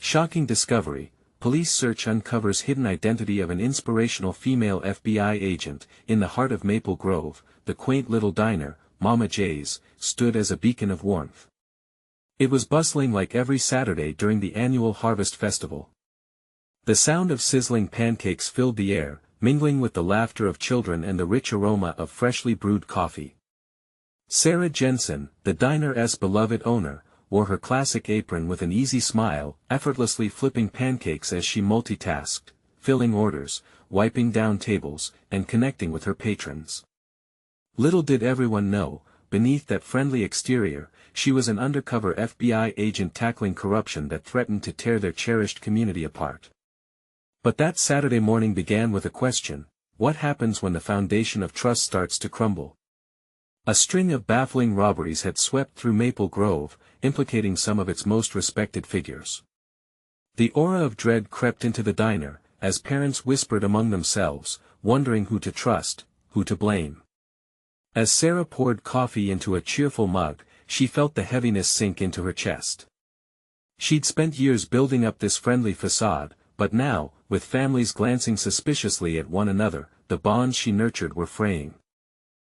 Shocking discovery, police search uncovers hidden identity of an inspirational female FBI agent. In the heart of Maple Grove, the quaint little diner, Mama J's, stood as a beacon of warmth. It was bustling like every Saturday during the annual Harvest Festival. The sound of sizzling pancakes filled the air, mingling with the laughter of children and the rich aroma of freshly brewed coffee. Sarah Jensen, the diner's beloved owner, wore her classic apron with an easy smile, effortlessly flipping pancakes as she multitasked, filling orders, wiping down tables, and connecting with her patrons. Little did everyone know, beneath that friendly exterior, she was an undercover FBI agent tackling corruption that threatened to tear their cherished community apart. But that Saturday morning began with a question: what happens when the foundation of trust starts to crumble? A string of baffling robberies had swept through Maple Grove, implicating some of its most respected figures. The aura of dread crept into the diner, as parents whispered among themselves, wondering who to trust, who to blame. As Sarah poured coffee into a cheerful mug, she felt the heaviness sink into her chest. She'd spent years building up this friendly facade, but now, with families glancing suspiciously at one another, the bonds she nurtured were fraying.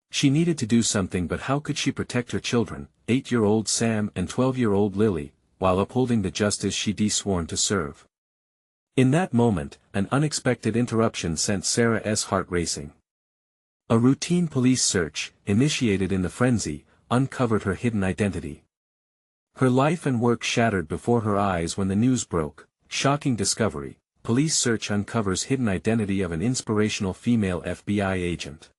She needed to do something, but how could she protect her children, 8-year-old Sam and 12-year-old Lily, while upholding the justice she'd sworn to serve? In that moment, an unexpected interruption sent Sarah's heart racing. A routine police search, initiated in the frenzy, uncovered her hidden identity. Her life and work shattered before her eyes when the news broke. Shocking discovery, police search uncovers hidden identity of an inspirational female FBI agent.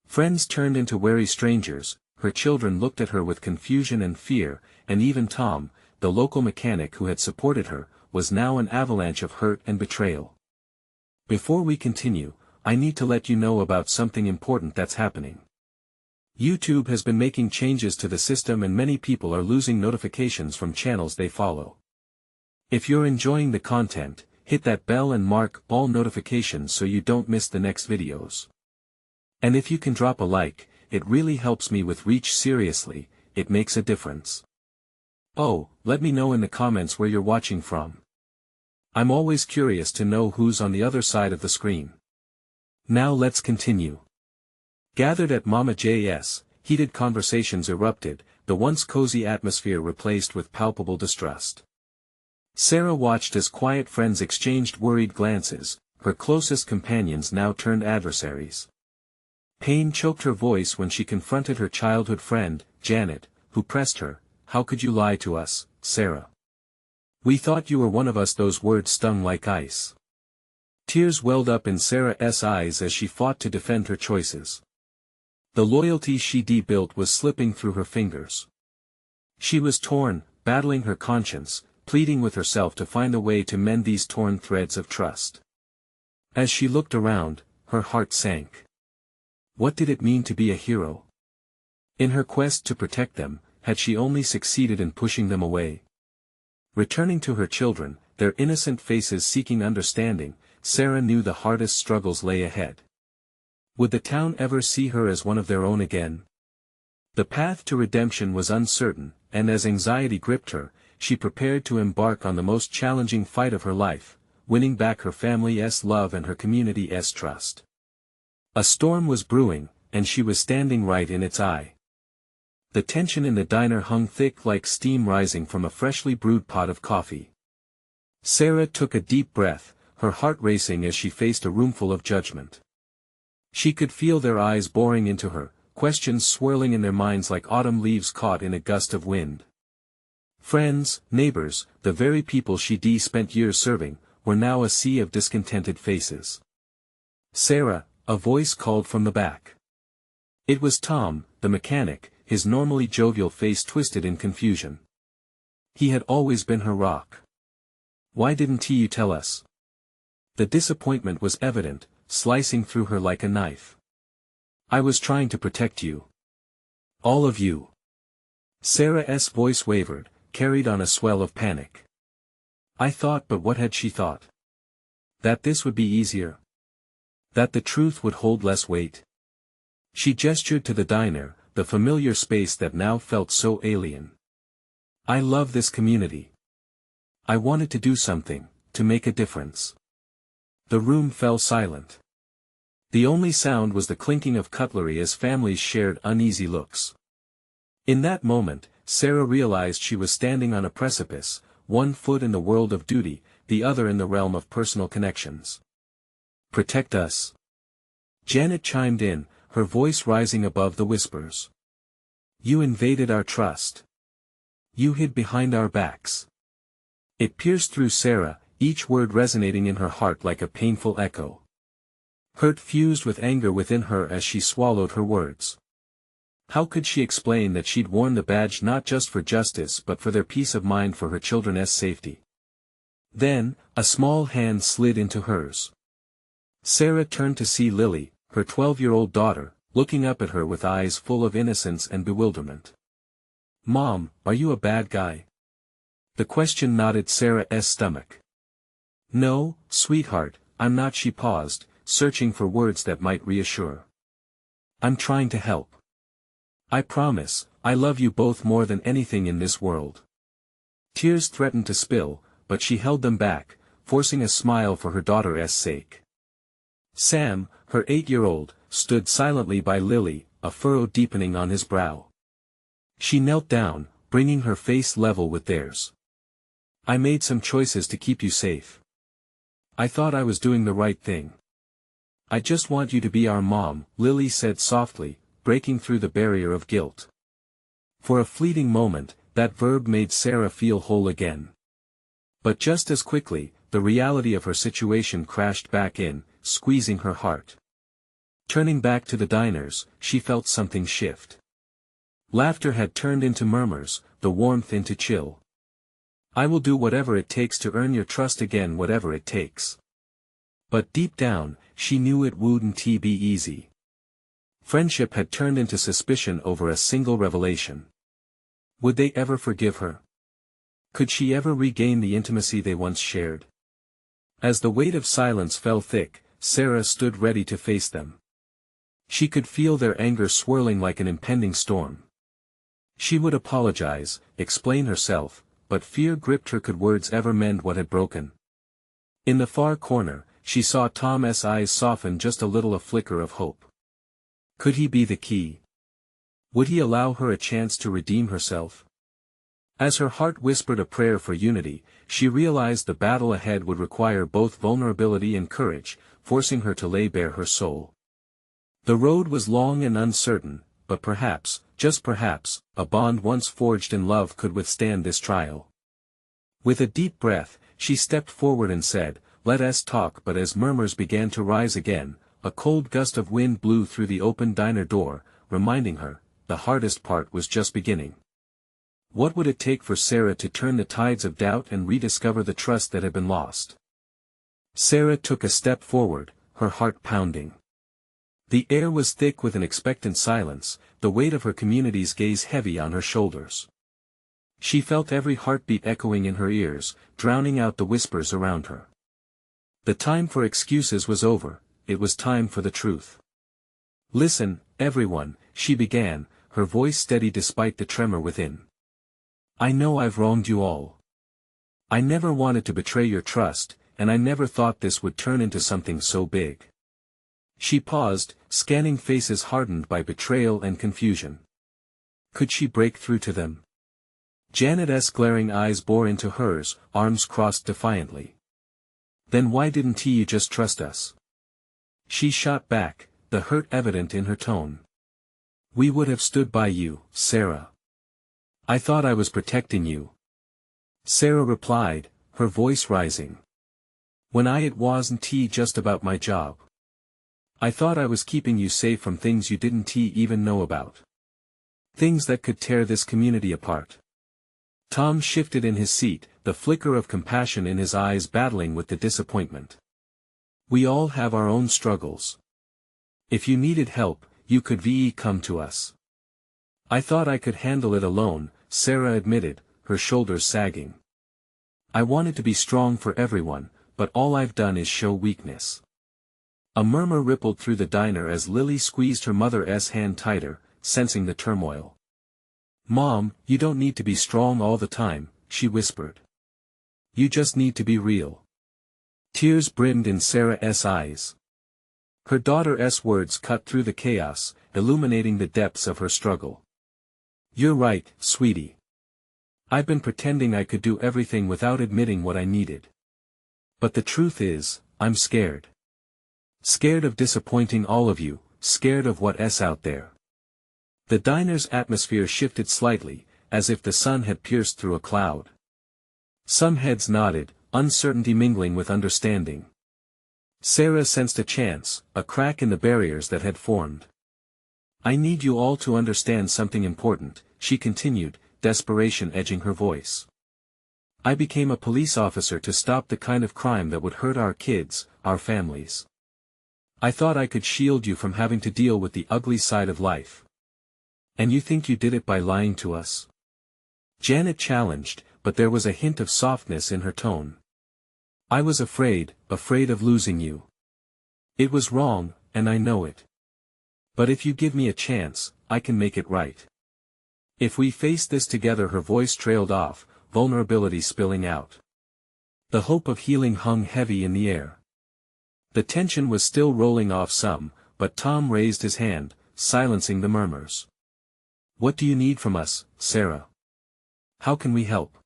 Friends turned into wary strangers, her children looked at her with confusion and fear, and even Tom, the local mechanic who had supported her, was now an avalanche of hurt and betrayal. Before we continue, I need to let you know about something important that's happening. YouTube has been making changes to the system and many people are losing notifications from channels they follow. If you're enjoying the content, hit that bell and mark all notifications so you don't miss the next videos. And if you can drop a like, it really helps me with reach. Seriously, it makes a difference. Oh, let me know in the comments where you're watching from. I'm always curious to know who's on the other side of the screen. Now let's continue. Gathered at Mama J's, heated conversations erupted, the once cozy atmosphere replaced with palpable distrust. Sarah watched as quiet friends exchanged worried glances, her closest companions now turned adversaries. Pain choked her voice when she confronted her childhood friend, Janet, who pressed her, "How could you lie to us, Sarah? We thought you were one of us." Those words stung like ice. Tears welled up in Sarah's eyes as she fought to defend her choices. The loyalty she'd built was slipping through her fingers. She was torn, battling her conscience, pleading with herself to find a way to mend these torn threads of trust. As she looked around, her heart sank. What did it mean to be a hero? In her quest to protect them, had she only succeeded in pushing them away? Returning to her children, their innocent faces seeking understanding, Sarah knew the hardest struggles lay ahead. Would the town ever see her as one of their own again? The path to redemption was uncertain, and as anxiety gripped her, she prepared to embark on the most challenging fight of her life, winning back her family's love and her community's trust. A storm was brewing, and she was standing right in its eye. The tension in the diner hung thick like steam rising from a freshly brewed pot of coffee. Sarah took a deep breath, her heart racing as she faced a roomful of judgment. She could feel their eyes boring into her, questions swirling in their minds like autumn leaves caught in a gust of wind. Friends, neighbors, the very people she'd spent years serving, were now a sea of discontented faces. "Sarah," a voice called from the back. It was Tom, the mechanic, his normally jovial face twisted in confusion. He had always been her rock. "Why didn't you tell us?" The disappointment was evident, slicing through her like a knife. "I was trying to protect you. All of you." Sarah's voice wavered, carried on a swell of panic. "I thought," but what had she thought? That this would be easier? That the truth would hold less weight? She gestured to the diner, the familiar space that now felt so alien. "I love this community. I wanted to do something, to make a difference. The room fell silent. The only sound was the clinking of cutlery as families shared uneasy looks. In that moment, Sarah realized she was standing on a precipice, one foot in the world of duty, the other in the realm of personal connections. "Protect us." Janet chimed in, her voice rising above the whispers. "You invaded our trust. You hid behind our backs." It pierced through Sarah, each word resonating in her heart like a painful echo. Hurt fused with anger within her as she swallowed her words. How could she explain that she'd worn the badge not just for justice but for their peace of mind, for her children's safety? Then, a small hand slid into hers. Sarah turned to see Lily, her 12-year-old daughter, looking up at her with eyes full of innocence and bewilderment. "Mom, are you a bad guy?" The question knotted Sarah's stomach. "No, sweetheart, I'm not." She paused, searching for words that might reassure. "I'm trying to help. I promise, I love you both more than anything in this world." Tears threatened to spill, but she held them back, forcing a smile for her daughter's sake. Sam, her 8-year-old, stood silently by Lily, a furrow deepening on his brow. She knelt down, bringing her face level with theirs. "I made some choices to keep you safe. I thought I was doing the right thing. I just want you to be our mom," Lily said softly, breaking through the barrier of guilt. For a fleeting moment, that verb made Sarah feel whole again. But just as quickly, the reality of her situation crashed back in, squeezing her heart. Turning back to the diners, she felt something shift. Laughter had turned into murmurs, the warmth into chill. "I will do whatever it takes to earn your trust again, whatever it takes." But deep down, she knew it wouldn't be easy. Friendship had turned into suspicion over a single revelation. Would they ever forgive her? Could she ever regain the intimacy they once shared? As the weight of silence fell thick, Sarah stood ready to face them. She could feel their anger swirling like an impending storm. She would apologize, explain herself, but fear gripped her. Could words ever mend what had broken? In the far corner, she saw Tom's eyes soften just a little, a flicker of hope. Could he be the key? Would he allow her a chance to redeem herself? As her heart whispered a prayer for unity, she realized the battle ahead would require both vulnerability and courage, forcing her to lay bare her soul. The road was long and uncertain, but perhaps, just perhaps, a bond once forged in love could withstand this trial. With a deep breath, she stepped forward and said, "Let us talk." But as murmurs began to rise again, a cold gust of wind blew through the open diner door, reminding her, the hardest part was just beginning. What would it take for Sarah to turn the tides of doubt and rediscover the trust that had been lost? Sarah took a step forward, her heart pounding. The air was thick with an expectant silence, the weight of her community's gaze heavy on her shoulders. She felt every heartbeat echoing in her ears, drowning out the whispers around her. The time for excuses was over, it was time for the truth. "Listen, everyone," she began, her voice steady despite the tremor within. "I know I've wronged you all. I never wanted to betray your trust, and I never thought this would turn into something so big." She paused, scanning faces hardened by betrayal and confusion. Could she break through to them? Janet's glaring eyes bore into hers, arms crossed defiantly. "Then why didn't you just trust us?" She shot back, the hurt evident in her tone. "We would have stood by you, Sarah. I thought I was protecting you." Sarah replied, her voice rising. "When it wasn't just about my job. I thought I was keeping you safe from things you didn't even know about. Things that could tear this community apart." Tom shifted in his seat, the flicker of compassion in his eyes battling with the disappointment. "We all have our own struggles. If you needed help, you could come to us." "I thought I could handle it alone," Sarah admitted, her shoulders sagging. "I wanted to be strong for everyone, but all I've done is show weakness." A murmur rippled through the diner as Lily squeezed her mother's hand tighter, sensing the turmoil. "Mom, you don't need to be strong all the time," she whispered. You just need to be real. Tears brimmed in Sarah's eyes. Her daughter's words cut through the chaos, illuminating the depths of her struggle. You're right, sweetie. I've been pretending I could do everything without admitting what I needed. But the truth is, I'm scared. Scared of disappointing all of you, scared of what's out there. The diner's atmosphere shifted slightly, as if the sun had pierced through a cloud. Some heads nodded, uncertainty mingling with understanding. Sarah sensed a chance, a crack in the barriers that had formed. I need you all to understand something important, she continued, desperation edging her voice. I became a police officer to stop the kind of crime that would hurt our kids, our families. I thought I could shield you from having to deal with the ugly side of life. And you think you did it by lying to us? Janet challenged, but there was a hint of softness in her tone. I was afraid of losing you. It was wrong, and I know it. But if you give me a chance, I can make it right. If we face this together, her voice trailed off, vulnerability spilling out. The hope of healing hung heavy in the air. The tension was still rolling off some, but Tom raised his hand, silencing the murmurs. What do you need from us, Sarah? How can we help?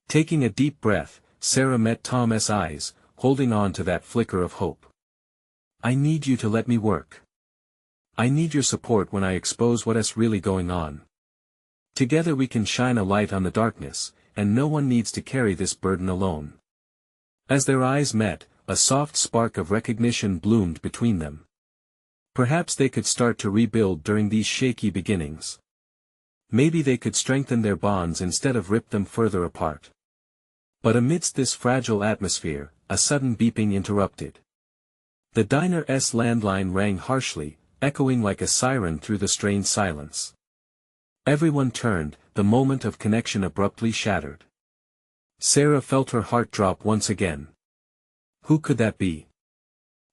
Taking a deep breath, Sarah met Tom's eyes, holding on to that flicker of hope. I need you to let me work. I need your support when I expose what's really going on. Together we can shine a light on the darkness, and no one needs to carry this burden alone. As their eyes met, a soft spark of recognition bloomed between them. Perhaps they could start to rebuild during these shaky beginnings. Maybe they could strengthen their bonds instead of rip them further apart. But amidst this fragile atmosphere, a sudden beeping interrupted. The diner's landline rang harshly, echoing like a siren through the strained silence. Everyone turned, the moment of connection abruptly shattered. Sarah felt her heart drop once again. Who could that be?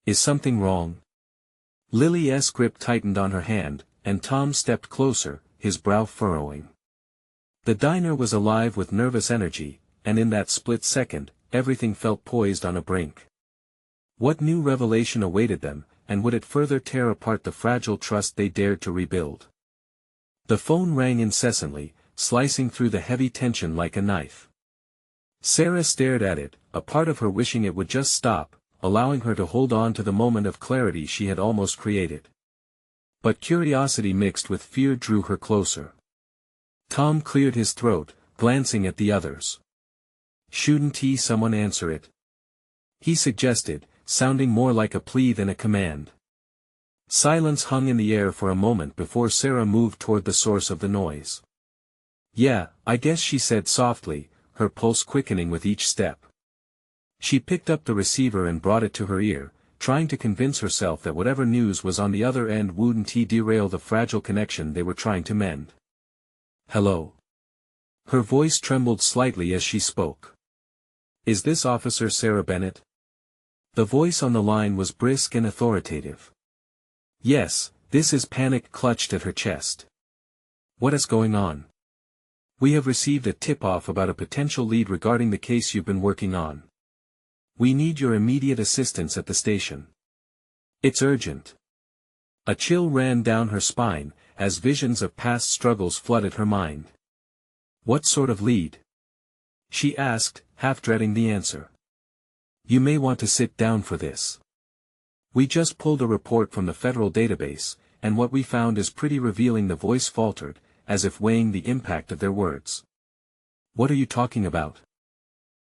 Is something wrong? Lily's grip tightened on her hand, and Tom stepped closer, his brow furrowing. The diner was alive with nervous energy, and in that split second, everything felt poised on a brink. What new revelation awaited them, and would it further tear apart the fragile trust they dared to rebuild? The phone rang incessantly, slicing through the heavy tension like a knife. Sarah stared at it, a part of her wishing it would just stop, allowing her to hold on to the moment of clarity she had almost created. But curiosity mixed with fear drew her closer. Tom cleared his throat, glancing at the others. Shouldn't someone answer it? He suggested, sounding more like a plea than a command. Silence hung in the air for a moment before Sarah moved toward the source of the noise. Yeah, I guess, she said softly, her pulse quickening with each step. She picked up the receiver and brought it to her ear, trying to convince herself that whatever news was on the other end wouldn't derail the fragile connection they were trying to mend. Hello? Her voice trembled slightly as she spoke. Is this Officer Sarah Bennett? The voice on the line was brisk and authoritative. Yes, this is. Panic clutched at her chest. What is going on? We have received a tip-off about a potential lead regarding the case you've been working on. We need your immediate assistance at the station. It's urgent. A chill ran down her spine, as visions of past struggles flooded her mind. What sort of lead? She asked, half dreading the answer. You may want to sit down for this. We just pulled a report from the federal database, and what we found is pretty revealing. The voice faltered, as if weighing the impact of their words. What are you talking about?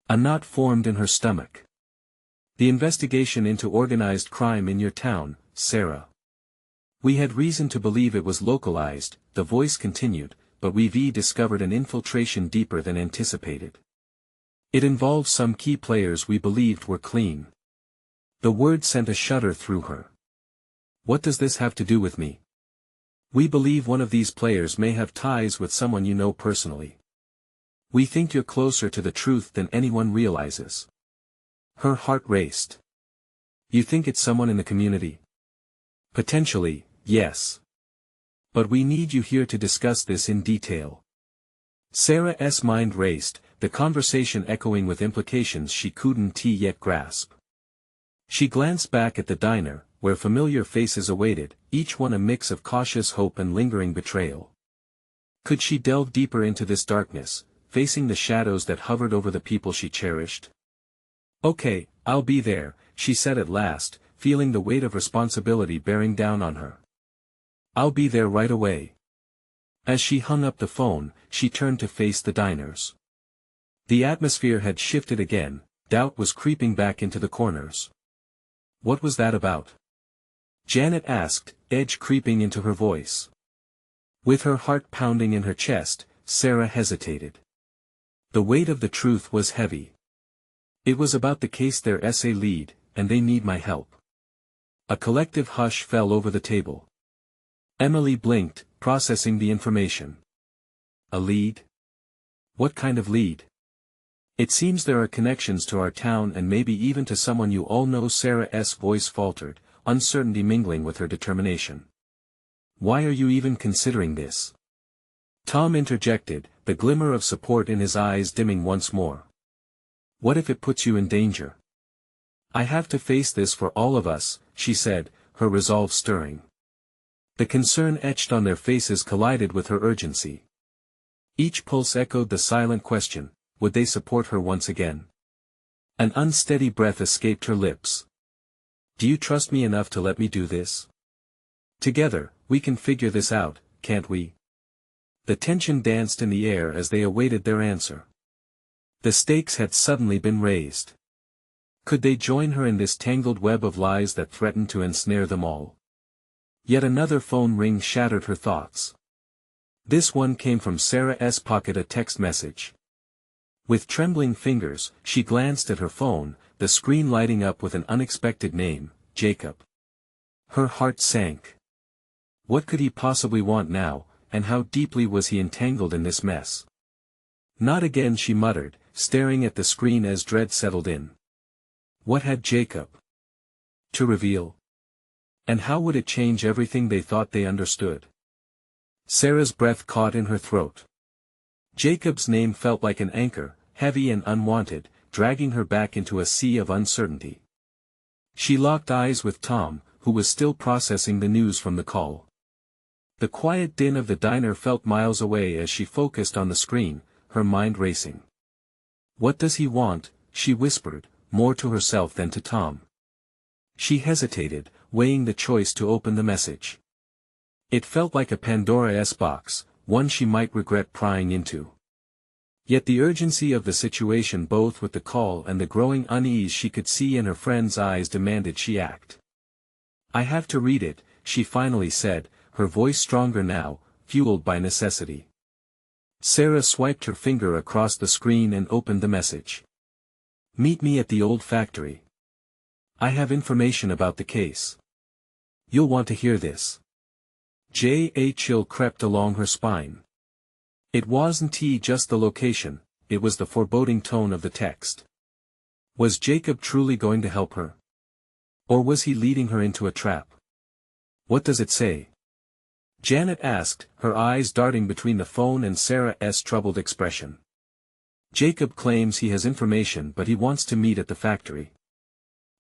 A knot formed in her stomach. The investigation into organized crime in your town, Sarah. We had reason to believe it was localized, the voice continued, but we've discovered an infiltration deeper than anticipated. It involved some key players we believed were clean. The word sent a shudder through her. What does this have to do with me? We believe one of these players may have ties with someone you know personally. We think you're closer to the truth than anyone realizes. Her heart raced. You think it's someone in the community? Potentially, yes. But we need you here to discuss this in detail. Sarah's mind raced, the conversation echoing with implications she couldn't yet grasp. She glanced back at the diner, where familiar faces awaited, each one a mix of cautious hope and lingering betrayal. Could she delve deeper into this darkness, facing the shadows that hovered over the people she cherished? "Okay, I'll be there," she said at last, feeling the weight of responsibility bearing down on her. "I'll be there right away." As she hung up the phone, she turned to face the diners. The atmosphere had shifted again, doubt was creeping back into the corners. "What was that about?" Janet asked, edge creeping into her voice. With her heart pounding in her chest, Sarah hesitated. The weight of the truth was heavy. "It was about the case their essay lead, and they need my help." A collective hush fell over the table. Emily blinked, processing the information. "A lead? What kind of lead?" "It seems there are connections to our town and maybe even to someone you all know." Sarah's voice faltered, uncertainty mingling with her determination. "Why are you even considering this?" Tom interjected, the glimmer of support in his eyes dimming once more. "What if it puts you in danger?" "I have to face this for all of us," she said, her resolve stirring. The concern etched on their faces collided with her urgency. Each pulse echoed the silent question, would they support her once again? An unsteady breath escaped her lips. "Do you trust me enough to let me do this? Together, we can figure this out, can't we?" The tension danced in the air as they awaited their answer. The stakes had suddenly been raised. Could they join her in this tangled web of lies that threatened to ensnare them all? Yet another phone ring shattered her thoughts. This one came from Sarah's pocket, a text message. With trembling fingers, she glanced at her phone, the screen lighting up with an unexpected name, Jacob. Her heart sank. What could he possibly want now, and how deeply was he entangled in this mess? "Not again," she muttered, staring at the screen as dread settled in. What had Jacob to reveal? And how would it change everything they thought they understood? Sarah's breath caught in her throat. Jacob's name felt like an anchor, heavy and unwanted, dragging her back into a sea of uncertainty. She locked eyes with Tom, who was still processing the news from the call. The quiet din of the diner felt miles away as she focused on the screen, her mind racing. "What does he want?" she whispered, more to herself than to Tom. She hesitated, weighing the choice to open the message. It felt like a Pandora's box, one she might regret prying into. Yet the urgency of the situation, both with the call and the growing unease she could see in her friend's eyes, demanded she act. "I have to read it," she finally said, her voice stronger now, fueled by necessity. Sarah swiped her finger across the screen and opened the message. "Meet me at the old factory. I have information about the case. You'll want to hear this." A chill crept along her spine. It wasn't just the location, it was the foreboding tone of the text. Was Jacob truly going to help her? Or was he leading her into a trap? "What does it say?" Janet asked, her eyes darting between the phone and Sarah's troubled expression. "Jacob claims he has information, but he wants to meet at the factory.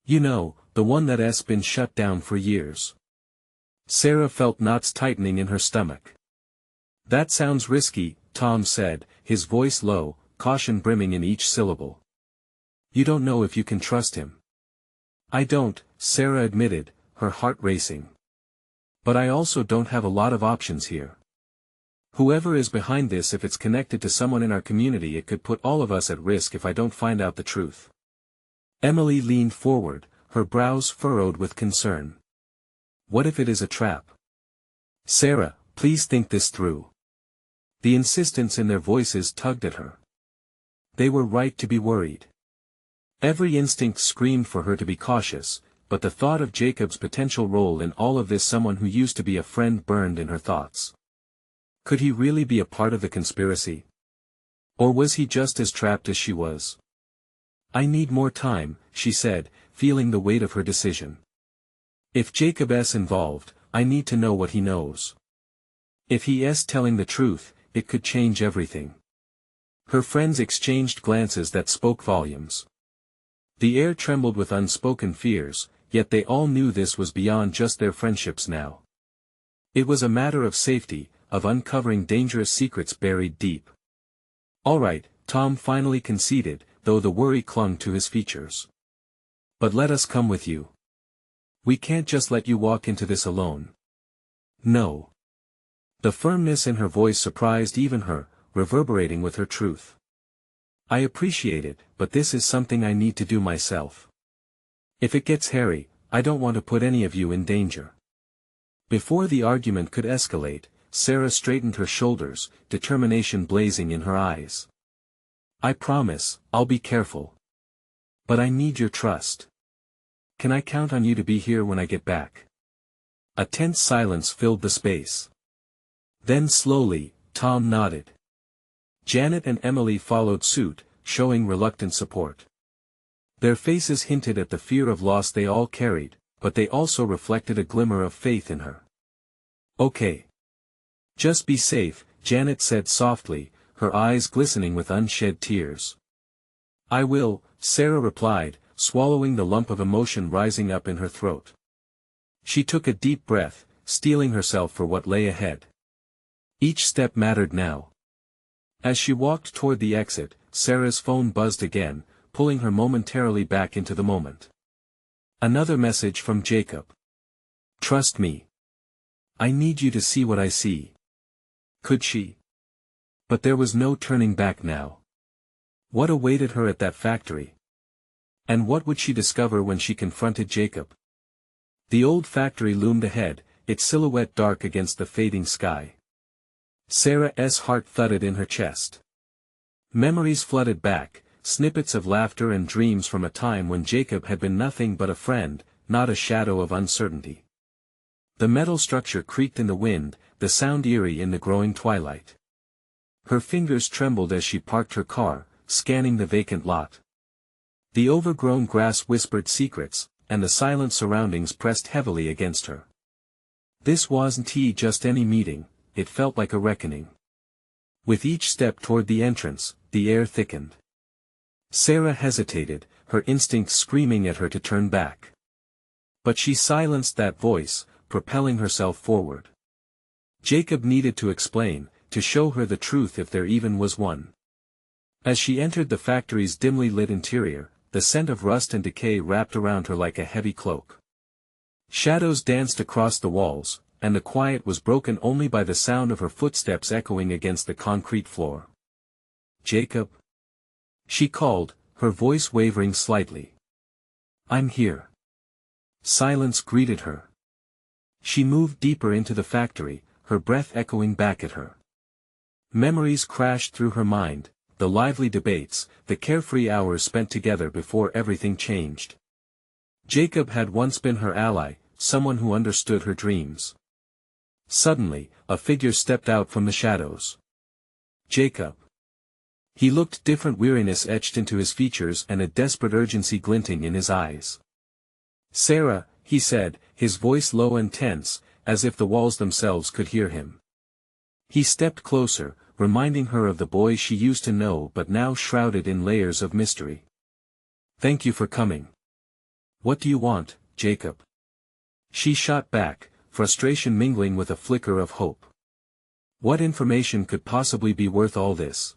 You know, the one that's been shut down for years." Sarah felt knots tightening in her stomach. "That sounds risky," Tom said, his voice low, caution brimming in each syllable. "You don't know if you can trust him." "I don't," Sarah admitted, her heart racing. "But I also don't have a lot of options here. Whoever is behind this, if it's connected to someone in our community, it could put all of us at risk if I don't find out the truth." Emily leaned forward, her brows furrowed with concern. "What if it is a trap?" "Sarah, please think this through." The insistence in their voices tugged at her. They were right to be worried. Every instinct screamed for her to be cautious, but the thought of Jacob's potential role in all of this, someone who used to be a friend, burned in her thoughts. Could he really be a part of the conspiracy? Or was he just as trapped as she was? "I need more time," she said, feeling the weight of her decision. "If Jacob's involved, I need to know what he knows. If he is telling the truth, it could change everything." Her friends exchanged glances that spoke volumes. The air trembled with unspoken fears, yet they all knew this was beyond just their friendships now. It was a matter of safety, of uncovering dangerous secrets buried deep. "All right," Tom finally conceded, though the worry clung to his features. "But let us come with you. We can't just let you walk into this alone." "No." The firmness in her voice surprised even her, reverberating with her truth. "I appreciate it, but this is something I need to do myself. If it gets hairy, I don't want to put any of you in danger." Before the argument could escalate, Sarah straightened her shoulders, determination blazing in her eyes. "I promise, I'll be careful. But I need your trust. Can I count on you to be here when I get back?" A tense silence filled the space. Then slowly, Tom nodded. Janet and Emily followed suit, showing reluctant support. Their faces hinted at the fear of loss they all carried, but they also reflected a glimmer of faith in her. "Okay. Just be safe," Janet said softly, her eyes glistening with unshed tears. "I will," Sarah replied, swallowing the lump of emotion rising up in her throat. She took a deep breath, steeling herself for what lay ahead. Each step mattered now. As she walked toward the exit, Sarah's phone buzzed again, pulling her momentarily back into the moment. Another message from Jacob. "Trust me. I need you to see what I see." Could she? But there was no turning back now. What awaited her at that factory? And what would she discover when she confronted Jacob? The old factory loomed ahead, its silhouette dark against the fading sky. Sarah's heart thudded in her chest. Memories flooded back, snippets of laughter and dreams from a time when Jacob had been nothing but a friend, not a shadow of uncertainty. The metal structure creaked in the wind, the sound eerie in the growing twilight. Her fingers trembled as she parked her car, scanning the vacant lot. The overgrown grass whispered secrets, and the silent surroundings pressed heavily against her. This wasn't just any meeting, it felt like a reckoning. With each step toward the entrance, the air thickened. Sarah hesitated, her instincts screaming at her to turn back. But she silenced that voice, propelling herself forward. Jacob needed to explain, to show her the truth if there even was one. As she entered the factory's dimly lit interior, the scent of rust and decay wrapped around her like a heavy cloak. Shadows danced across the walls, and the quiet was broken only by the sound of her footsteps echoing against the concrete floor. "Jacob?" she called, her voice wavering slightly. "I'm here." Silence greeted her. She moved deeper into the factory, her breath echoing back at her. Memories crashed through her mind, the lively debates, the carefree hours spent together before everything changed. Jacob had once been her ally, someone who understood her dreams. Suddenly, a figure stepped out from the shadows. Jacob. He looked different, weariness etched into his features and a desperate urgency glinting in his eyes. "Sarah," he said, his voice low and tense, as if the walls themselves could hear him. He stepped closer, reminding her of the boy she used to know but now shrouded in layers of mystery. "Thank you for coming. What do you want, Jacob?" She shot back, frustration mingling with a flicker of hope. What information could possibly be worth all this?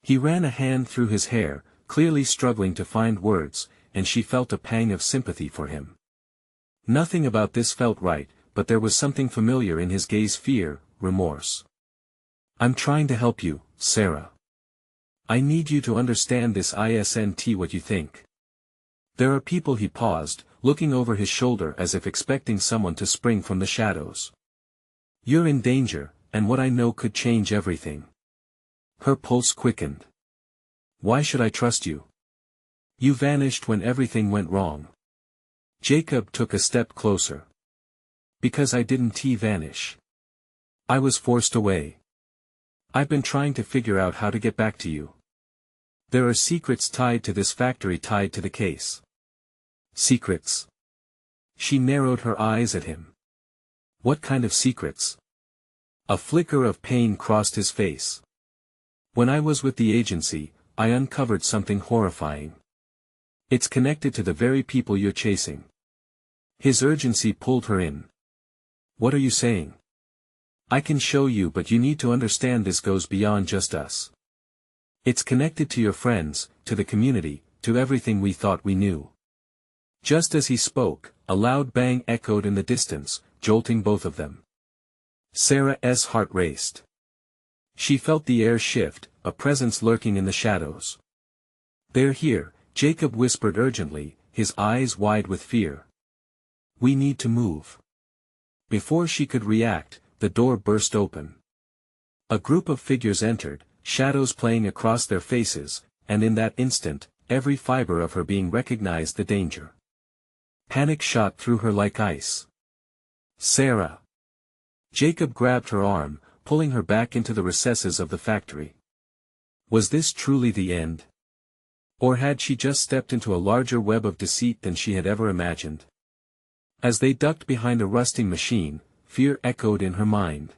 He ran a hand through his hair, clearly struggling to find words, and she felt a pang of sympathy for him. Nothing about this felt right, but there was something familiar in his gaze, fear, remorse. "I'm trying to help you, Sarah. I need you to understand this isn't what you think. There are people." He paused, looking over his shoulder as if expecting someone to spring from the shadows. "You're in danger, and what I know could change everything." Her pulse quickened. "Why should I trust you? You vanished when everything went wrong." Jacob took a step closer. "Because I didn't vanish. I was forced away. I've been trying to figure out how to get back to you. There are secrets tied to this factory, tied to the case." "Secrets?" She narrowed her eyes at him. "What kind of secrets?" A flicker of pain crossed his face. When I was with the agency, I uncovered something horrifying. It's connected to the very people you're chasing. His urgency pulled her in. What are you saying? I can show you, but you need to understand this goes beyond just us. It's connected to your friends, to the community, to everything we thought we knew. Just as he spoke, a loud bang echoed in the distance, jolting both of them. Sarah's heart raced. She felt the air shift, a presence lurking in the shadows. They're here, Jacob whispered urgently, his eyes wide with fear. We need to move. Before she could react, the door burst open. A group of figures entered, shadows playing across their faces, and in that instant, every fiber of her being recognized the danger. Panic shot through her like ice. Sarah! Jacob grabbed her arm, pulling her back into the recesses of the factory. Was this truly the end? Or had she just stepped into a larger web of deceit than she had ever imagined? As they ducked behind a rusting machine, fear echoed in her mind.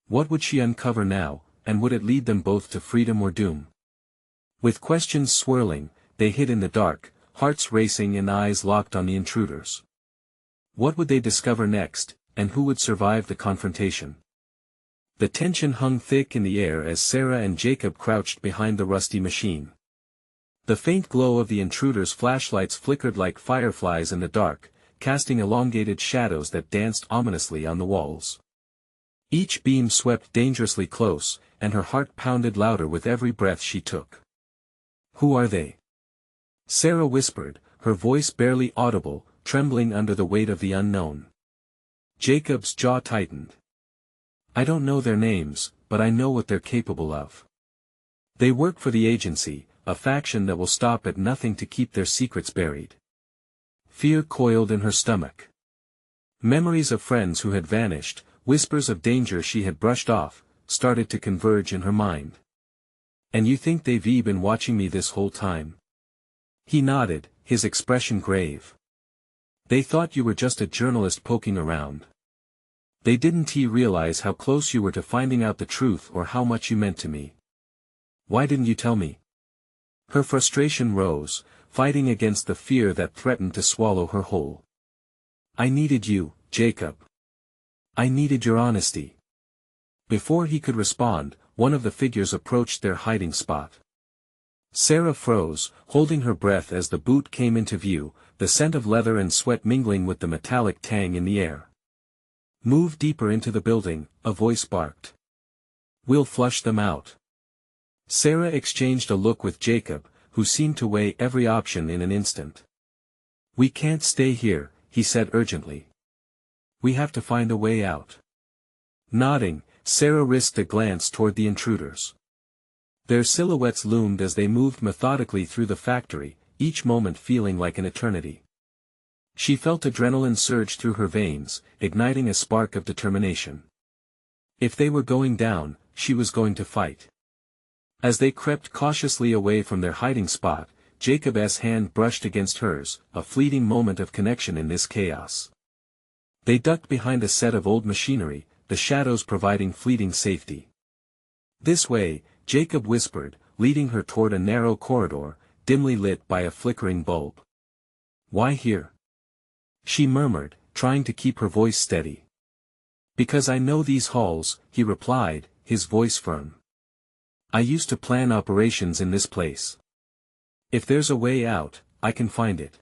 What would she uncover now, and would it lead them both to freedom or doom? With questions swirling, they hid in the dark, hearts racing and eyes locked on the intruders. What would they discover next, and who would survive the confrontation? The tension hung thick in the air as Sarah and Jacob crouched behind the rusty machine. The faint glow of the intruders' flashlights flickered like fireflies in the dark, casting elongated shadows that danced ominously on the walls. Each beam swept dangerously close, and her heart pounded louder with every breath she took. Who are they? Sarah whispered, her voice barely audible, trembling under the weight of the unknown. Jacob's jaw tightened. I don't know their names, but I know what they're capable of. They work for the agency, a faction that will stop at nothing to keep their secrets buried. Fear coiled in her stomach. Memories of friends who had vanished, whispers of danger she had brushed off, started to converge in her mind. And you think they've been watching me this whole time? He nodded, his expression grave. They thought you were just a journalist poking around. They didn't realize how close you were to finding out the truth or how much you meant to me. Why didn't you tell me? Her frustration rose, fighting against the fear that threatened to swallow her whole. I needed you, Jacob. I needed your honesty. Before he could respond, one of the figures approached their hiding spot. Sarah froze, holding her breath as the boot came into view, the scent of leather and sweat mingling with the metallic tang in the air. Move deeper into the building, a voice barked. We'll flush them out. Sarah exchanged a look with Jacob, who seemed to weigh every option in an instant. We can't stay here, he said urgently. We have to find a way out. Nodding, Sarah risked a glance toward the intruders. Their silhouettes loomed as they moved methodically through the factory, each moment feeling like an eternity. She felt adrenaline surge through her veins, igniting a spark of determination. If they were going down, she was going to fight. As they crept cautiously away from their hiding spot, Jacob's hand brushed against hers, a fleeting moment of connection in this chaos. They ducked behind a set of old machinery, the shadows providing fleeting safety. This way, Jacob whispered, leading her toward a narrow corridor, dimly lit by a flickering bulb. Why here? She murmured, trying to keep her voice steady. Because I know these halls, he replied, his voice firm. I used to plan operations in this place. If there's a way out, I can find it.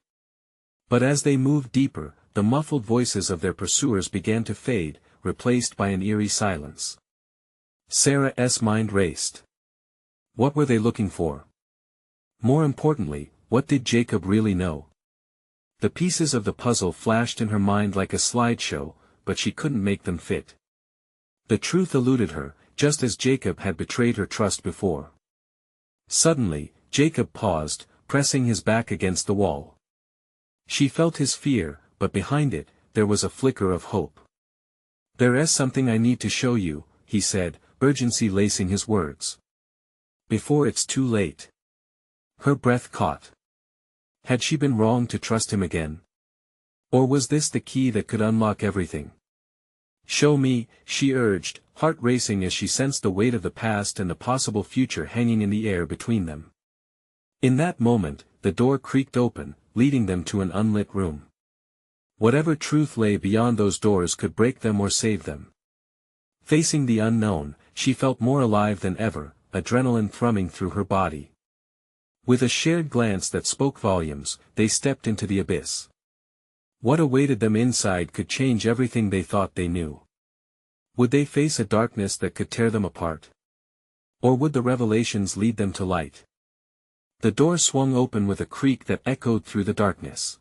But as they moved deeper, the muffled voices of their pursuers began to fade, replaced by an eerie silence. Sarah's mind raced. What were they looking for? More importantly, what did Jacob really know? The pieces of the puzzle flashed in her mind like a slideshow, but she couldn't make them fit. The truth eluded her, just as Jacob had betrayed her trust before. Suddenly, Jacob paused, pressing his back against the wall. She felt his fear, but behind it, there was a flicker of hope. There is something I need to show you, he said, urgency lacing his words. Before it's too late. Her breath caught. Had she been wrong to trust him again? Or was this the key that could unlock everything? Show me, she urged, heart racing as she sensed the weight of the past and the possible future hanging in the air between them. In that moment, the door creaked open, leading them to an unlit room. Whatever truth lay beyond those doors could break them or save them. Facing the unknown, she felt more alive than ever, adrenaline thrumming through her body. With a shared glance that spoke volumes, they stepped into the abyss. What awaited them inside could change everything they thought they knew. Would they face a darkness that could tear them apart? Or would the revelations lead them to light? The door swung open with a creak that echoed through the darkness.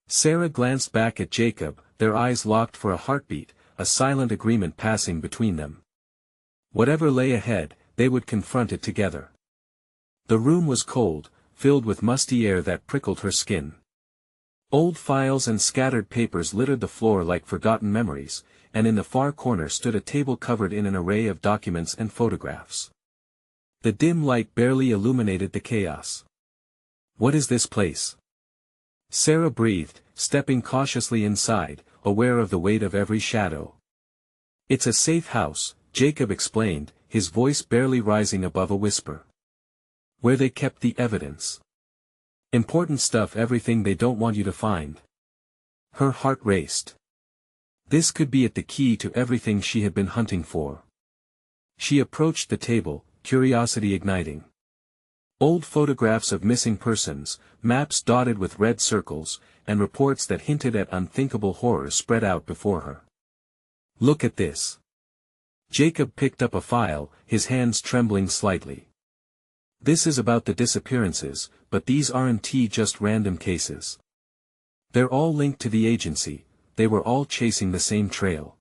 Sarah glanced back at Jacob, their eyes locked for a heartbeat, a silent agreement passing between them. Whatever lay ahead, they would confront it together. The room was cold, filled with musty air that prickled her skin. Old files and scattered papers littered the floor like forgotten memories, and in the far corner stood a table covered in an array of documents and photographs. The dim light barely illuminated the chaos. "What is this place?" Sarah breathed, stepping cautiously inside, aware of the weight of every shadow. "It's a safe house," Jacob explained, his voice barely rising above a whisper. "Where they kept the evidence. Important stuff, everything they don't want you to find." Her heart raced. This could be the key to everything she had been hunting for. She approached the table, curiosity igniting. Old photographs of missing persons, maps dotted with red circles, and reports that hinted at unthinkable horrors spread out before her. "Look at this." Jacob picked up a file, his hands trembling slightly. "This is about the disappearances, but these aren't just random cases. They're all linked to the agency, they were all chasing the same trail."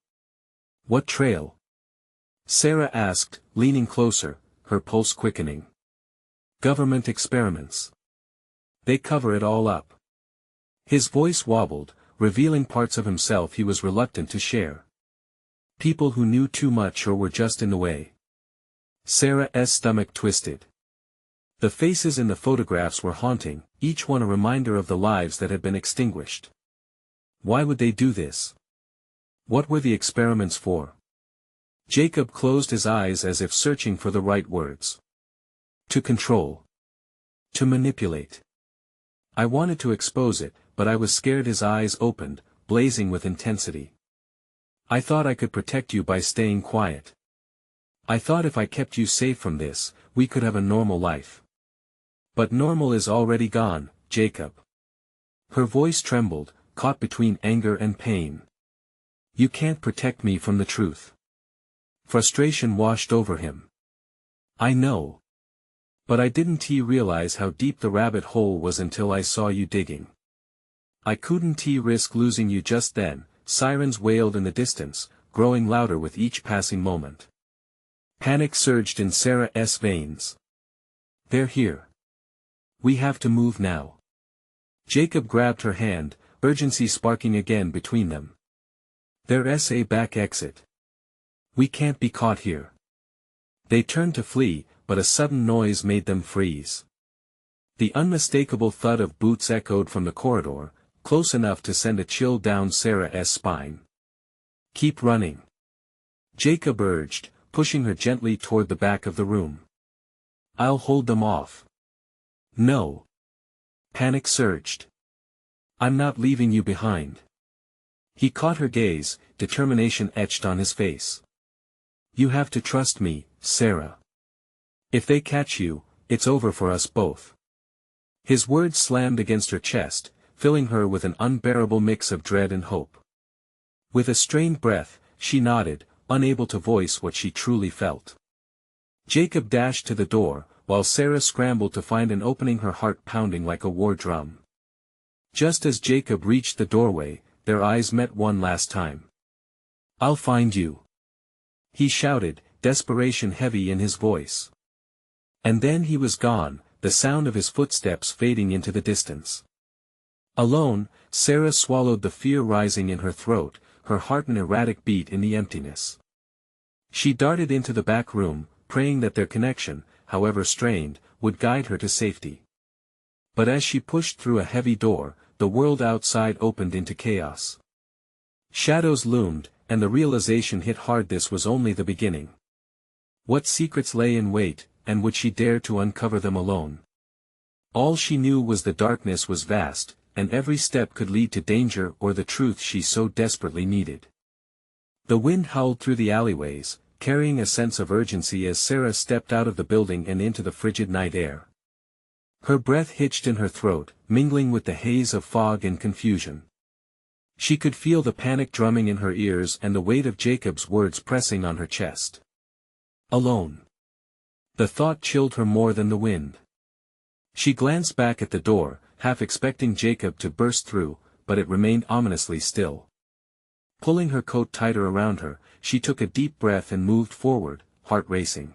"What trail?" Sarah asked, leaning closer, her pulse quickening. "Government experiments. They cover it all up." His voice wobbled, revealing parts of himself he was reluctant to share. "People who knew too much or were just in the way." Sarah's stomach twisted. The faces in the photographs were haunting, each one a reminder of the lives that had been extinguished. Why would they do this? What were the experiments for? Jacob closed his eyes as if searching for the right words. To control. To manipulate. "I wanted to expose it, but I was scared." His eyes opened, blazing with intensity. "I thought I could protect you by staying quiet. I thought if I kept you safe from this, we could have a normal life. But normal is already gone, Jacob." Her voice trembled, caught between anger and pain. "You can't protect me from the truth." Frustration washed over him. "I know. But I didn't realize how deep the rabbit hole was until I saw you digging. I couldn't risk losing you just then." Sirens wailed in the distance, growing louder with each passing moment. Panic surged in Sarah's veins. "They're here. We have to move now." Jacob grabbed her hand, urgency sparking again between them. "There's a back exit. We can't be caught here." They turned to flee, but a sudden noise made them freeze. The unmistakable thud of boots echoed from the corridor, close enough to send a chill down Sarah's spine. "Keep running," Jacob urged, pushing her gently toward the back of the room. "I'll hold them off." "No." Panic surged. "I'm not leaving you behind." He caught her gaze, determination etched on his face. "You have to trust me, Sarah. If they catch you, it's over for us both." His words slammed against her chest, filling her with an unbearable mix of dread and hope. With a strained breath, she nodded, unable to voice what she truly felt. Jacob dashed to the door, while Sarah scrambled to find an opening, her heart pounding like a war drum. Just as Jacob reached the doorway, their eyes met one last time. "I'll find you," he shouted, desperation heavy in his voice. And then he was gone, the sound of his footsteps fading into the distance. Alone, Sarah swallowed the fear rising in her throat, her heart an erratic beat in the emptiness. She darted into the back room, praying that their connection, however strained, would guide her to safety. But as she pushed through a heavy door, the world outside opened into chaos. Shadows loomed, and the realization hit hard this was only the beginning. What secrets lay in wait, and would she dare to uncover them alone? All she knew was the darkness was vast, and every step could lead to danger or the truth she so desperately needed. The wind howled through the alleyways, carrying a sense of urgency as Sarah stepped out of the building and into the frigid night air. Her breath hitched in her throat, mingling with the haze of fog and confusion. She could feel the panic drumming in her ears and the weight of Jacob's words pressing on her chest. Alone. The thought chilled her more than the wind. She glanced back at the door, half expecting Jacob to burst through, but it remained ominously still. Pulling her coat tighter around her, she took a deep breath and moved forward, heart racing.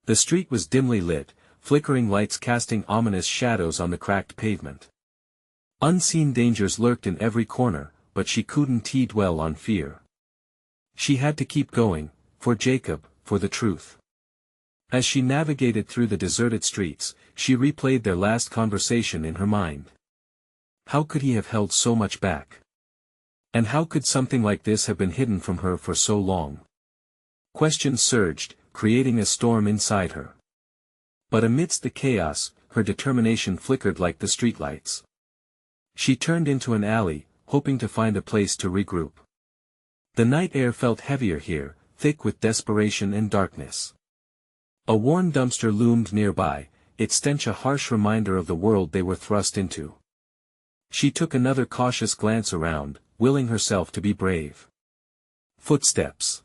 The street was dimly lit, flickering lights casting ominous shadows on the cracked pavement. Unseen dangers lurked in every corner, but she couldn't dwell on fear. She had to keep going, for Jacob, for the truth. As she navigated through the deserted streets, she replayed their last conversation in her mind. How could he have held so much back? And how could something like this have been hidden from her for so long? Questions surged, creating a storm inside her. But amidst the chaos, her determination flickered like the streetlights. She turned into an alley, hoping to find a place to regroup. The night air felt heavier here, thick with desperation and darkness. A worn dumpster loomed nearby, its stench a harsh reminder of the world they were thrust into. She took another cautious glance around, willing herself to be brave. Footsteps.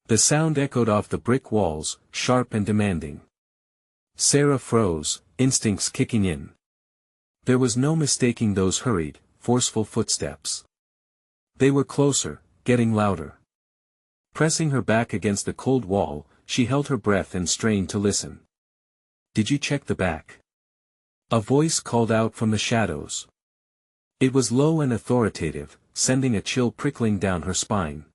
The sound echoed off the brick walls, sharp and demanding. Sarah froze, instincts kicking in. There was no mistaking those hurried, forceful footsteps. They were closer, getting louder. Pressing her back against the cold wall, she held her breath and strained to listen. "Did you check the back?" A voice called out from the shadows. It was low and authoritative, sending a chill prickling down her spine.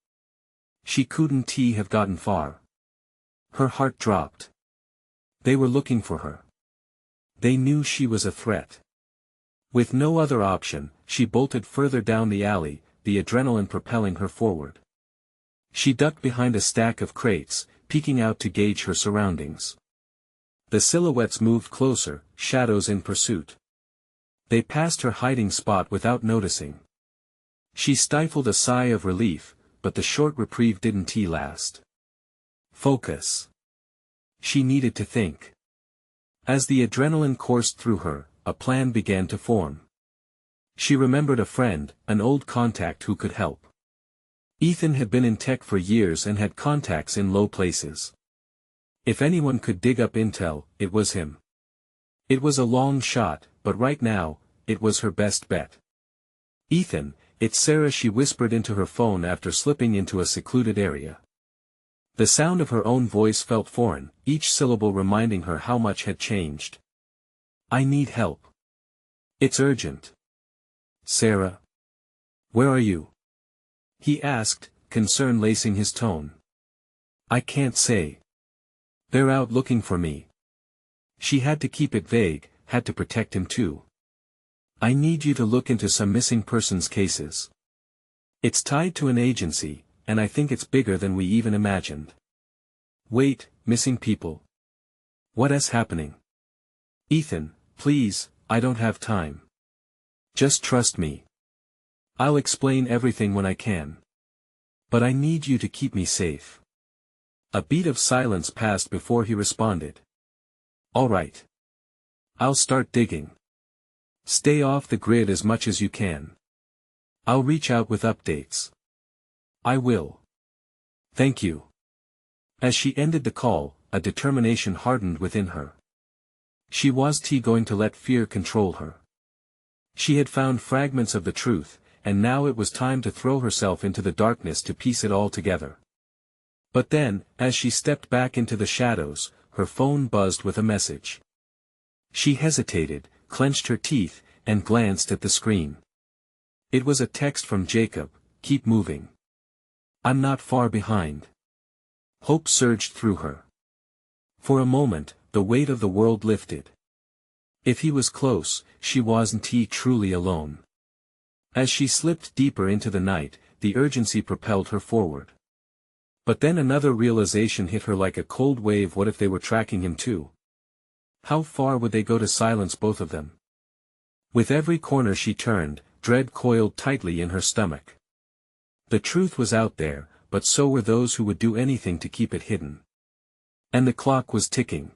She couldn't have gotten far. Her heart dropped. They were looking for her. They knew she was a threat. With no other option, she bolted further down the alley, the adrenaline propelling her forward. She ducked behind a stack of crates, peeking out to gauge her surroundings. The silhouettes moved closer, shadows in pursuit. They passed her hiding spot without noticing. She stifled a sigh of relief, but the short reprieve didn't last. Focus. She needed to think. As the adrenaline coursed through her, a plan began to form. She remembered a friend, an old contact who could help. Ethan had been in tech for years and had contacts in low places. If anyone could dig up intel, it was him. It was a long shot, but right now, it was her best bet. "Ethan, it's Sarah," she whispered into her phone after slipping into a secluded area. The sound of her own voice felt foreign, each syllable reminding her how much had changed. "I need help. It's urgent." "Sarah? Where are you?" he asked, concern lacing his tone. "I can't say. They're out looking for me." She had to keep it vague, had to protect him too. "I need you to look into some missing persons cases. It's tied to an agency, and I think it's bigger than we even imagined." "Wait, missing people? What is happening?" "Ethan, please, I don't have time. Just trust me. I'll explain everything when I can. But I need you to keep me safe." A beat of silence passed before he responded. "All right. I'll start digging. Stay off the grid as much as you can. I'll reach out with updates." "I will. Thank you." As she ended the call, a determination hardened within her. She wasn't going to let fear control her. She had found fragments of the truth, and now it was time to throw herself into the darkness to piece it all together. But then, as she stepped back into the shadows, her phone buzzed with a message. She hesitated, clenched her teeth, and glanced at the screen. It was a text from Jacob: "Keep moving. I'm not far behind." Hope surged through her. For a moment, the weight of the world lifted. If he was close, she wasn't truly alone. As she slipped deeper into the night, the urgency propelled her forward. But then another realization hit her like a cold wave. What if they were tracking him too? How far would they go to silence both of them? With every corner she turned, dread coiled tightly in her stomach. The truth was out there, but so were those who would do anything to keep it hidden. And the clock was ticking.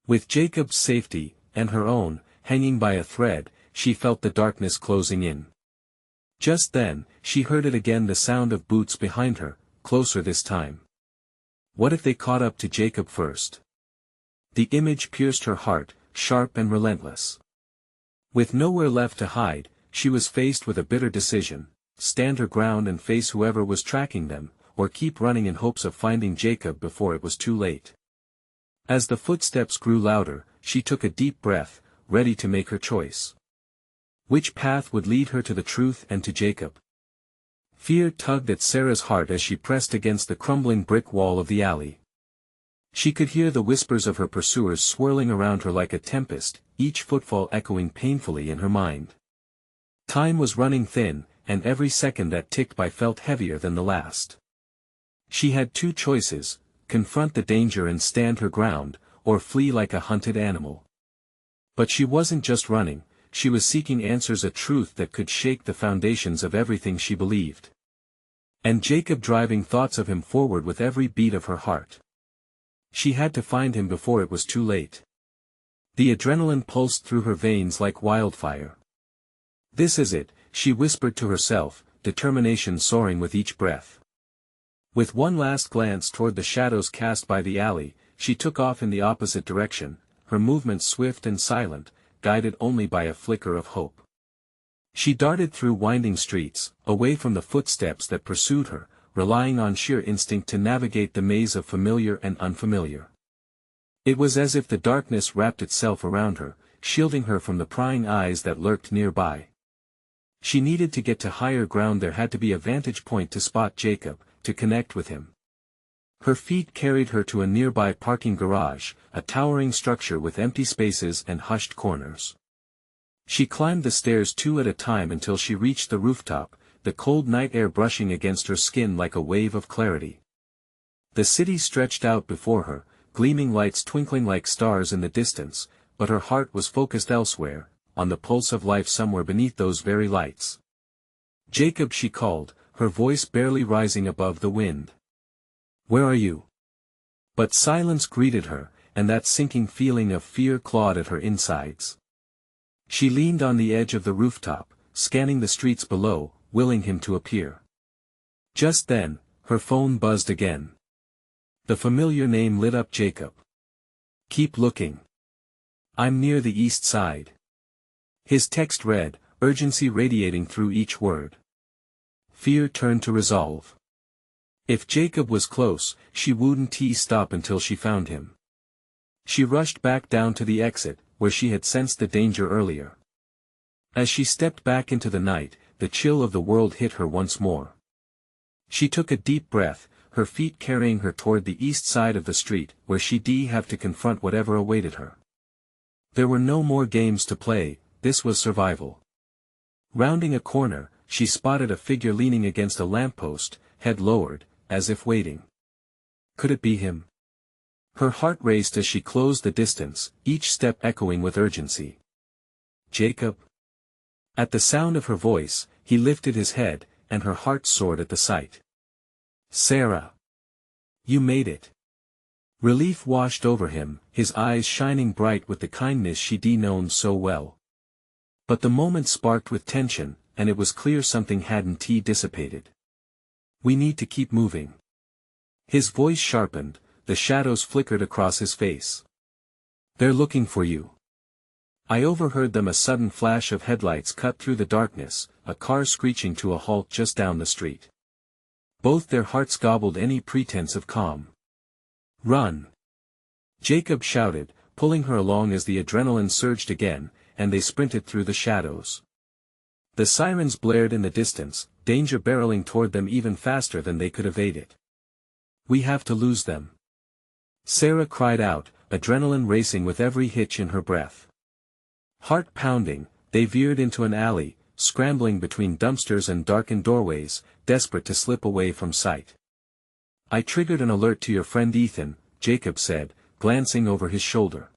With Jacob's safety, and her own, hanging by a thread, she felt the darkness closing in. Just then, she heard it again, the sound of boots behind her, closer this time. What if they caught up to Jacob first? The image pierced her heart, sharp and relentless. With nowhere left to hide, she was faced with a bitter decision: stand her ground and face whoever was tracking them, or keep running in hopes of finding Jacob before it was too late. As the footsteps grew louder, she took a deep breath, ready to make her choice. Which path would lead her to the truth and to Jacob? Fear tugged at Sarah's heart as she pressed against the crumbling brick wall of the alley. She could hear the whispers of her pursuers swirling around her like a tempest, each footfall echoing painfully in her mind. Time was running thin, and every second that ticked by felt heavier than the last. She had two choices: confront the danger and stand her ground, or flee like a hunted animal. But she wasn't just running, she was seeking answers, a truth that could shake the foundations of everything she believed. And Jacob driving thoughts of him forward with every beat of her heart. She had to find him before it was too late. The adrenaline pulsed through her veins like wildfire. This is it, she whispered to herself, determination soaring with each breath. With one last glance toward the shadows cast by the alley, she took off in the opposite direction, her movements swift and silent, guided only by a flicker of hope. She darted through winding streets, away from the footsteps that pursued her, relying on sheer instinct to navigate the maze of familiar and unfamiliar. It was as if the darkness wrapped itself around her, shielding her from the prying eyes that lurked nearby. She needed to get to higher ground. There had to be a vantage point to spot Jacob, to connect with him. Her feet carried her to a nearby parking garage, a towering structure with empty spaces and hushed corners. She climbed the stairs two at a time until she reached the rooftop, the cold night air brushing against her skin like a wave of clarity. The city stretched out before her, gleaming lights twinkling like stars in the distance, but her heart was focused elsewhere, on the pulse of life somewhere beneath those very lights. Jacob, she called, her voice barely rising above the wind. Where are you? But silence greeted her, and that sinking feeling of fear clawed at her insides. She leaned on the edge of the rooftop, scanning the streets below, willing him to appear. Just then, her phone buzzed again. The familiar name lit up: Jacob. Keep looking. I'm near the east side. His text read, urgency radiating through each word. Fear turned to resolve. If Jacob was close, she wouldn't stop until she found him. She rushed back down to the exit, where she had sensed the danger earlier. As she stepped back into the night, the chill of the world hit her once more. She took a deep breath, her feet carrying her toward the east side of the street, where she'd have to confront whatever awaited her. There were no more games to play, this was survival. Rounding a corner, she spotted a figure leaning against a lamppost, head lowered, as if waiting. Could it be him? Her heart raced as she closed the distance, each step echoing with urgency. Jacob? At the sound of her voice, he lifted his head, and her heart soared at the sight. Sarah! You made it! Relief washed over him, his eyes shining bright with the kindness she'd known so well. But the moment sparked with tension, and it was clear something hadn't dissipated. We need to keep moving. His voice sharpened, the shadows flickered across his face. They're looking for you. I overheard them. A sudden flash of headlights cut through the darkness, a car screeching to a halt just down the street. Both their hearts gobbled any pretense of calm. Run! Jacob shouted, pulling her along as the adrenaline surged again, and they sprinted through the shadows. The sirens blared in the distance, danger barreling toward them even faster than they could evade it. We have to lose them. Sarah cried out, adrenaline racing with every hitch in her breath. Heart pounding, they veered into an alley, scrambling between dumpsters and darkened doorways, desperate to slip away from sight. "I triggered an alert to your friend Ethan," Jacob said, glancing over his shoulder.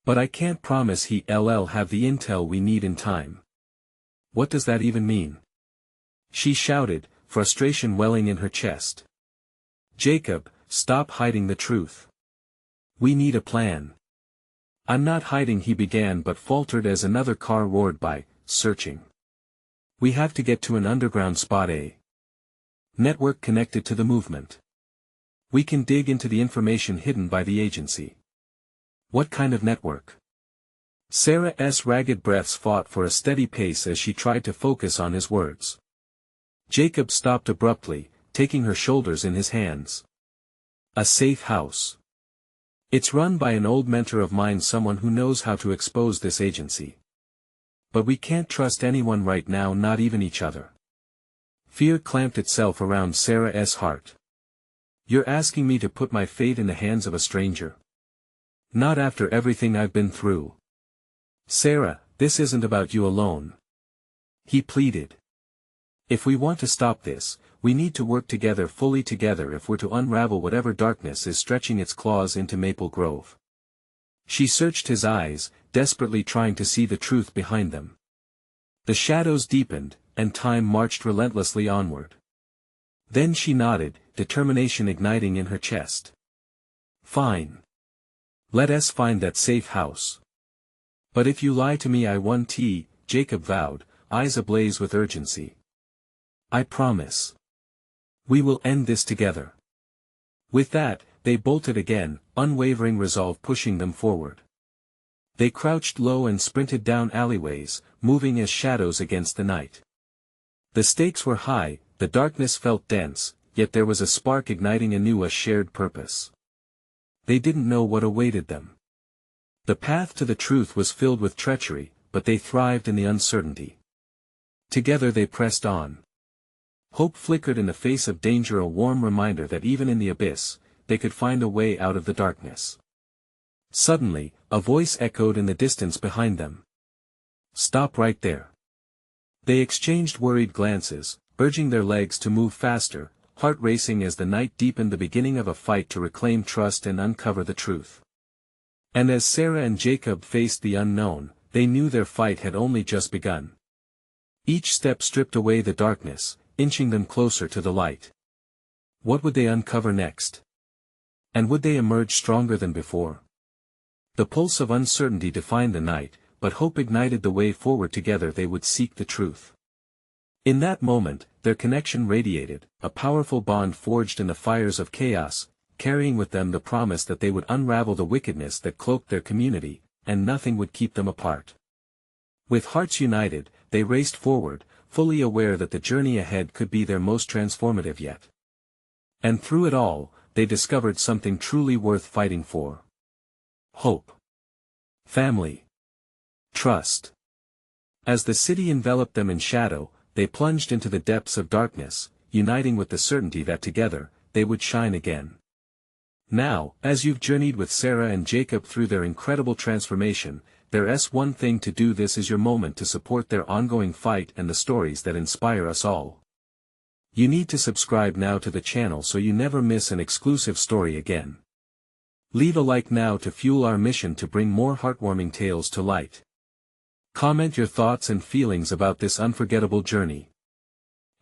"But I can't promise he'll have the intel we need in time." "What does that even mean?" she shouted, frustration welling in her chest. "Jacob, stop hiding the truth. We need a plan." "I'm not hiding," he began but faltered as another car roared by, searching. "We have to get to an underground spot, network connected to the movement. We can dig into the information hidden by the agency." "What kind of network?" Sarah's ragged breaths fought for a steady pace as she tried to focus on his words. Jacob stopped abruptly, taking her shoulders in his hands. "A safe house. It's run by an old mentor of mine, someone who knows how to expose this agency. But we can't trust anyone right now, not even each other." Fear clamped itself around Sarah's heart. "You're asking me to put my fate in the hands of a stranger? Not after everything I've been through." "Sarah, this isn't about you alone," he pleaded. "If we want to stop this, we need to work together, fully together, if we're to unravel whatever darkness is stretching its claws into Maple Grove." She searched his eyes, desperately trying to see the truth behind them. The shadows deepened, and time marched relentlessly onward. Then she nodded, determination igniting in her chest. "Fine. Let us find that safe house. But if you lie to me, I won't," Jacob vowed, eyes ablaze with urgency. "I promise. We will end this together." With that, they bolted again, unwavering resolve pushing them forward. They crouched low and sprinted down alleyways, moving as shadows against the night. The stakes were high, the darkness felt dense, yet there was a spark igniting anew a shared purpose. They didn't know what awaited them. The path to the truth was filled with treachery, but they thrived in the uncertainty. Together they pressed on. Hope flickered in the face of danger, a warm reminder that even in the abyss, they could find a way out of the darkness. Suddenly, a voice echoed in the distance behind them. "Stop right there." They exchanged worried glances, urging their legs to move faster, heart racing as the night deepened, the beginning of a fight to reclaim trust and uncover the truth. And as Sarah and Jacob faced the unknown, they knew their fight had only just begun. Each step stripped away the darkness, inching them closer to the light. What would they uncover next? And would they emerge stronger than before? The pulse of uncertainty defined the night, but hope ignited the way forward. Together they would seek the truth. In that moment, their connection radiated, a powerful bond forged in the fires of chaos, carrying with them the promise that they would unravel the wickedness that cloaked their community, and nothing would keep them apart. With hearts united, they raced forward, fully aware that the journey ahead could be their most transformative yet. And through it all, they discovered something truly worth fighting for. Hope. Family. Trust. As the city enveloped them in shadow, they plunged into the depths of darkness, uniting with the certainty that together, they would shine again. Now, as you've journeyed with Sarah and Jacob through their incredible transformation, there's one thing to do. This is your moment to support their ongoing fight and the stories that inspire us all. You need to subscribe now to the channel so you never miss an exclusive story again. Leave a like now to fuel our mission to bring more heartwarming tales to light. Comment your thoughts and feelings about this unforgettable journey.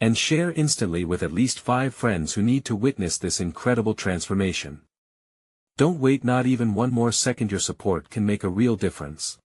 And share instantly with at least 5 friends who need to witness this incredible transformation. Don't wait, not even one more second. Your support can make a real difference.